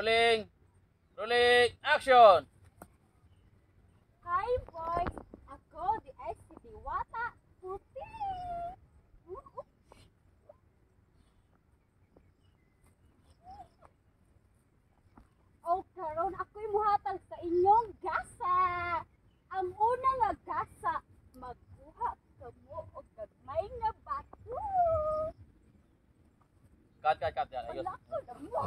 Rolling. Rolling. Action. Hi boys, ako di ay si Diwata Puti. O karon ako'y muhatag sa inyong gasa. Ang una nga gasa, magkuha kamo og gagmay nga bato. Cut. Ayos. Wala ko na mo.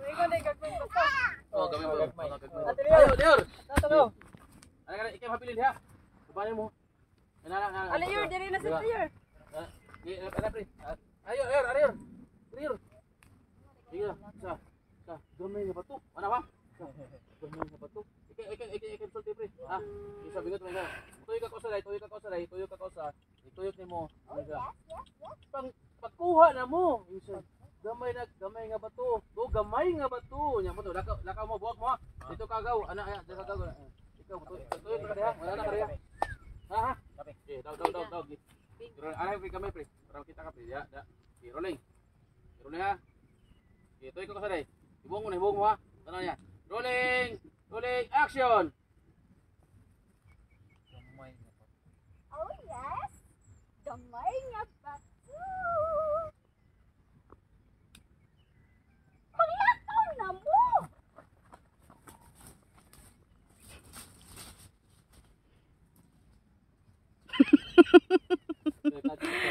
Uy, ko na gagmay basta. Oh, gawin mo. Ate Leon. Leon. Tatangaw. Ano ikay mapili diha. Subanin mo. Alayor, diri na sa player. Ayor. Sige. Sa gamay nga bato. Ano ba? Gamay nga bato. Ikay sulti pre. Ha? Isa bingot mo. Tuyo ka ko sa day. Tuyok nimo. Pagkuha na mo. Isa. Gamay nga bato. Gamay nga bato. Nya mo to. Lakaw mo buwak mo. Dito kagaw. Ana, dito kagaw. Ikaw tuyok ka diha. Wala na ka diha. Ha? Okay, daw. Pero ara pre kamay pre. Para kita ka pre. Ya. Okay, rolling ha. Okay, tuyok ka sa day. Ibong mo ha. Tanong niya. Rolling, action. Oh yes, gamay nga bato. Maglakaw na mo.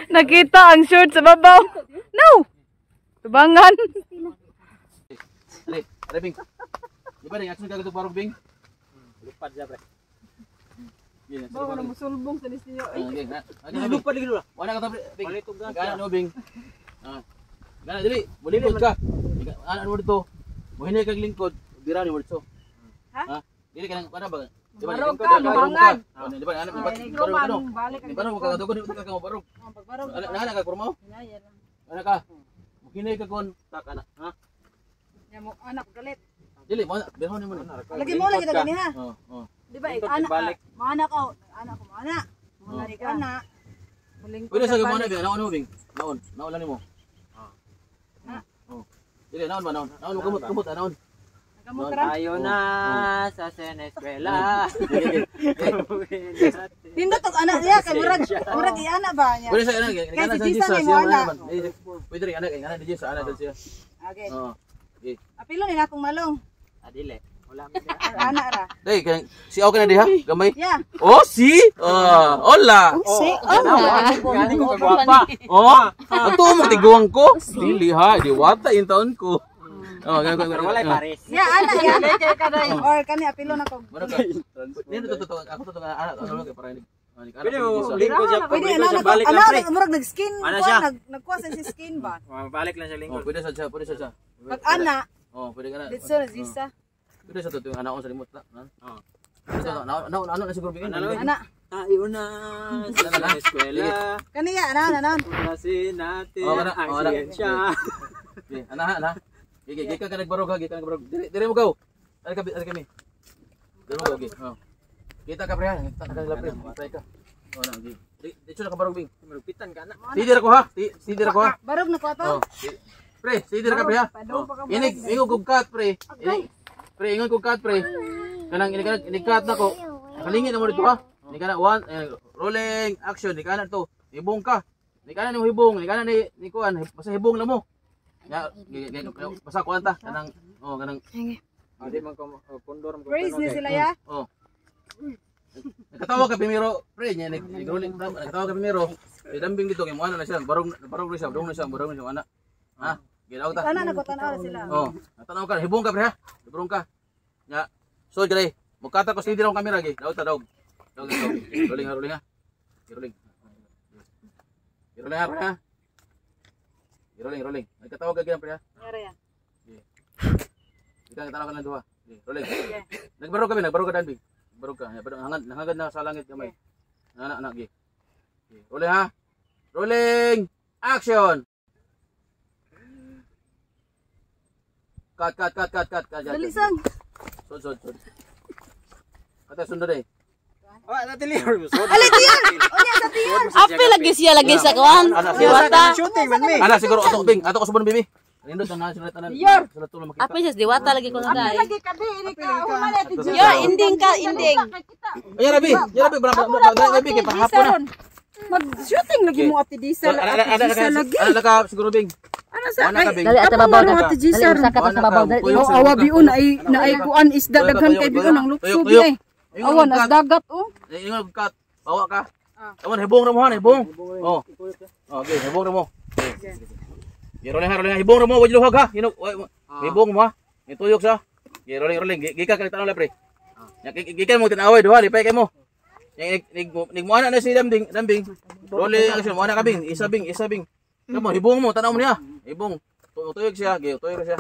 Nakita ang short sa babaw. No! Tubangan. Ale Bing. Di ba rin action ka ito parang Bing? Lupad siya pre. Yan, Bawa na musulbong sa listiyo. Ay, lupad lagi dulu. Wala ka Bing. Gana no Bing. Gana dili, boleh ka. Ano mo dito? Mo hinay kag lingkod, bira ni mo dito. Ha? Dili ka nang para ba? barog ka, lumangan. Di ba ana Balik Di ba mo ka dito ka mo barog. Pagbarog. Ana ka kurmo? Yan. Ana ka. Mo hinay ka kon tak ana, ha? Ya mo anak galit. Dili mo behon ni mo. Lagi mo lagi gani ha. Oh. Di ba anak anak ko, anak ko mana. Mo na ka na. Muling Pwede sa gamana Bing, naon mo Bing. Naon lang nimo. Oh. Dili naon ba naon? Naon mo kumot naon. Kamot ra. Tayo na sa Senescuela. Pindot og anak niya kay murag iana ba niya. Pwede sa ana kana sa Jisa siya naman. Pwede rin ana kay kana di sa ana dal siya. Okay. Oo. Okay. Apilo ni akong malong. Adile. Wala mo Anak ra. Dai kan si okay na diha gamay. Yeah. Oh si. Hola. Si Gani ko kagwapa. Oh. Ato mo tiguang ko. Dili ha, diwata in taon ko. Oh, Pero wala pares. Ya anak ya. Or kani apilo na ko. Dito to ako to ana ano kay para ni. Pwede mo lingkod siya. Pwede Pwede siya anak balik lang pre. murag nag-skin Ano ko siya? nagkuha sa skin ba. Balik lang siya Oh, lingkod. pwede sa. Pag ana Oh, pwede ka na. dito sa Zisa. Pwede sa to yung anak ko sa limot na. Oh. Ano na siguro bigyan. Anak. Tayo na sa Senescuela. Kani ya anak. Tuklasin natin Oh, ana. ang Oh, ana. siyensya. Okay, ana. Gigi ka nagbarog ha, Dire mo gaw. Ari kami. Dire mo gaw, okay. Oh. Kita ka pre ha, kita ka nila pre. Try ka. Oh, na, gi. Dito na ka barog Bing. Malupitan ka na. Sidir ko ha. Sidir ko ha. Barog na ko to. Oh. Pre, sidir ka pre ha. Inig kog cut pre. Pre, ingon kog cut pre. Kanang inikat na ko. Nakalingin na mo dito ha. Ni kana one, rolling action, ni kana to. Hibong ka. Ni kana ni hibong, ni kana ni kuan, basta hibong na mo. Ya, basta kuan ta kanang kanang Adi man ko kondor mo. Praise ni sila ya. oh. Nakatawa ka primero, pre, nya rolling nakatawa ka primero. Dambing dito kay mo ana na siya, barong na siya, ana. Ha? Gilaw ta. Ana na ko tanaw sila. Oh, natanaw ka, hibong ka pre ha. Hibong ka. Nya, so dire, mukata ko sidir ang kamera gi. Daw. Rolling ha. Rolling ha, pre ha. Rolling. Nagkatawa ka gina pre ha. Yara ya. Ika natanaw ka ng duha. Rolling. Nagbarog ka danbi. Barog ka. Nangagad na sa langit kamay. Anak gi. Rolling ha. Rolling. Action. Cut. Dalisang. Sud. Kata sundod eh. Oh, natiliyor. Ali tiyan. Onya sa tiyan. Api lagi siya lagi sa kuan. Ana Diwata. Shooting man me. Ana siguro atong Bing, ato ko subon bimi. Nindot ang sulat tanan. Yor. Sulat tulo makita. Apil sis diwata lagi ko na Apa dai. lagi kadi ini ka humana ti Jisa. Yo, ending ka, ending. Ya Rabi, Rabi kay pahapon na. Mag-shooting lagi mo ati Diesel. Diesel lagi. Ada ka siguro bing. Ano sa Ana ka bing. Dali ata babaw Ano dali. ati Jisa? Dali usa ka ta sa babaw dali. Oh, awa biun na ay kuan isda daghan kay biun ang lukso bi ay. Awan as dagat oh. Ingon kat, bawa ka. Awan hebong ra mo han, hebong. Oh. Okay, hebong ra mo. Rolling, hebong ra mo, wajud luhag ha. Hebong mo ha. Ituyok sa. Rolling. Gika ka tanong la pre. Gikan mo tinaway duha, lipay kay mo. Nig mo ana na si Dambing. Rolling action mo ana ka bing, isa bing. Kamo hebong mo, tanaw mo niya. Hebong. Tuyok siya, tuyok siya.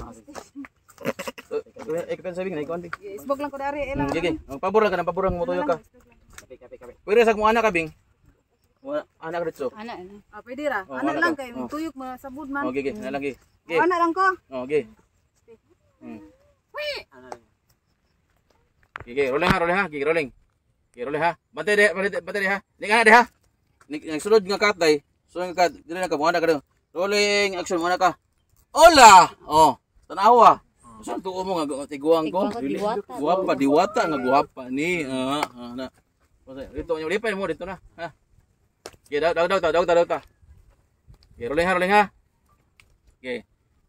Ikan sabing na ikaw bing. Isbog lang ko dari elang. Sige, pabor lang ka, pabor mo tuyok ka. Pwede sa mo ana ka bing. Anak dito. Anak. Ah, pwede ra. Anak lang kay tuyok masabud man. Okay, lagi. Anak lang ko. Okay. Okay, rolling ha. Rolling ha. Bantay de ha. Ning ana de ha. Ning sulod nga kat day. Sulod nga kat, dili na ka mo ana ka. Rolling action mo ana ka. Hola. Oh, tanawa. Saan tuo mo nga tiguang ko? Guwapa, diwata nga guwapa ni. Na. Dito nyo lipay mo dito na. Ha. Okay, daw ta. Okay, rolling ha. Okay.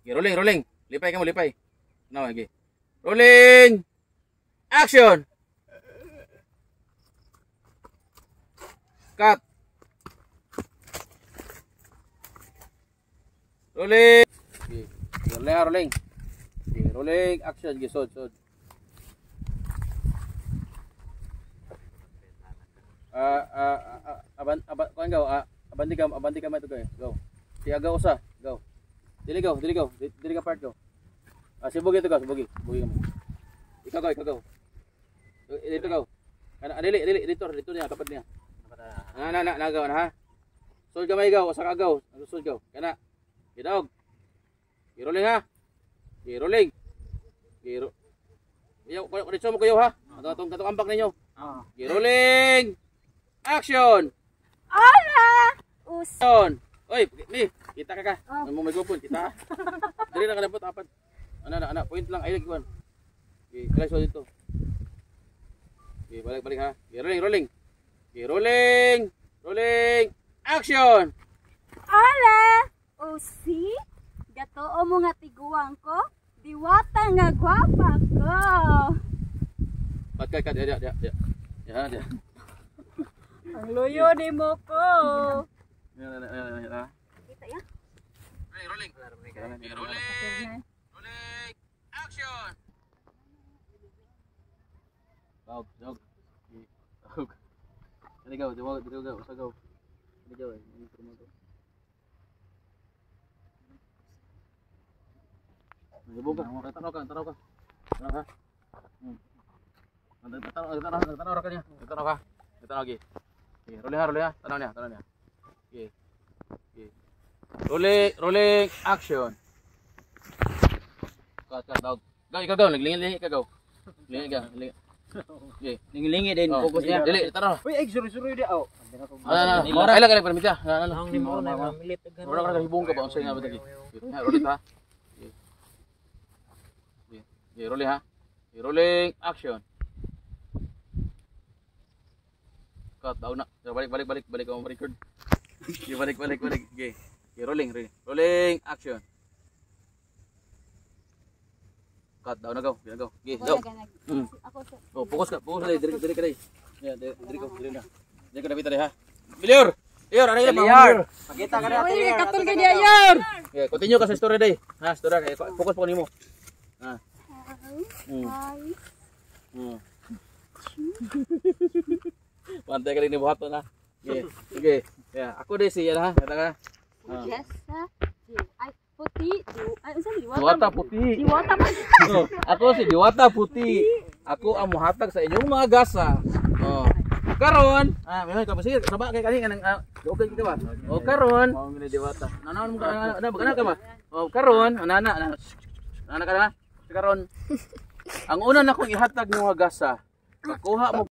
Okay, rolling. Lipay ka mo, lipay. Now, okay. Rolling. Action. Cut. Rolling. Okay. Rolling. Okay, rolling. Action. Okay, sod. Abanti ka to kay. Go. Tiaga usa. Go. Dili ka part go. Sibugi to go, sibugi mo. Ikaw go. Dito go. Kana dili dito niya kapad niya. Nagaw na ha. Sul gamay gaw, usa ka gaw. Sul gaw. Kana. Gidog. Rolling ha. Rolling. Yo, dito mo kayo ha. Atong ambak ninyo. Rolling. Action. Ala! Action. Oy, kita ka. Mo microphone kita. Dili na kadapot apat. Ana, point lang ay lagi kuan. Okay, kaya so dito. Okay, balik ha. Okay, rolling. Okay, rolling. Action. Ala! Usi? Gatoo mo nga tiguang ko? Diwata nga gwapa ko. Kat. Ya. Ang luyo ni mo ko. Ya. Kita ya? Rolling. Action. Dog. Dili go. Usa go. Dili go. Ini promoto. Ibu ka, tanaw ka. Tanaw ka. Tanaw ka niya. Tanaw ka. Tanaw lagi. Okay, rolling ha. Tanaw niya. Okay. Rolling action. Cut dog. Ikaw go, lingi ka go. Lingi ka. Okay, Lingi din fokus niya. Dili, tanaw. Uy, suri di aw. Kailan permit ya. Ang limo na mamilit agad. Wala ka hibong ka ba unsay nga ba tagi. Rolling ha. Okay, rolling ha. Rolling action. Cut daw na. Balik ako record. Okay, balik. Okay, rolling action. Cut daw na go. Okay, go. Ako sa Oh, fokus ka dai, diri ka dai. Ya, diri na. Diri ka dapit dai ha. Bilior, ano yan? Pakita ka na. Uy, katul kay dia yor. Okay, continue ka sa story dai. Ha, story kay fokus pa nimo. Ha. ay. Pantay ka rin ni buhaton ha. Okay. Ya, ako dai siya ha. Kata ka. Gasa. Ay, puti. Ay, unsa ni Diwata puti. Diwata man. Oh, ako si Diwata puti. Ako ang muhatag sa inyong mga gasa. Oh. Karon, may ka sige, saba kay kani kanang okay kita ba? Oh, karon. Mao ni Diwata. Nanaon mo ka na ka ba? Oh, karon, ana ka na. Karon. Ang una na kong ihatag ng mga gasa. Pakuha mo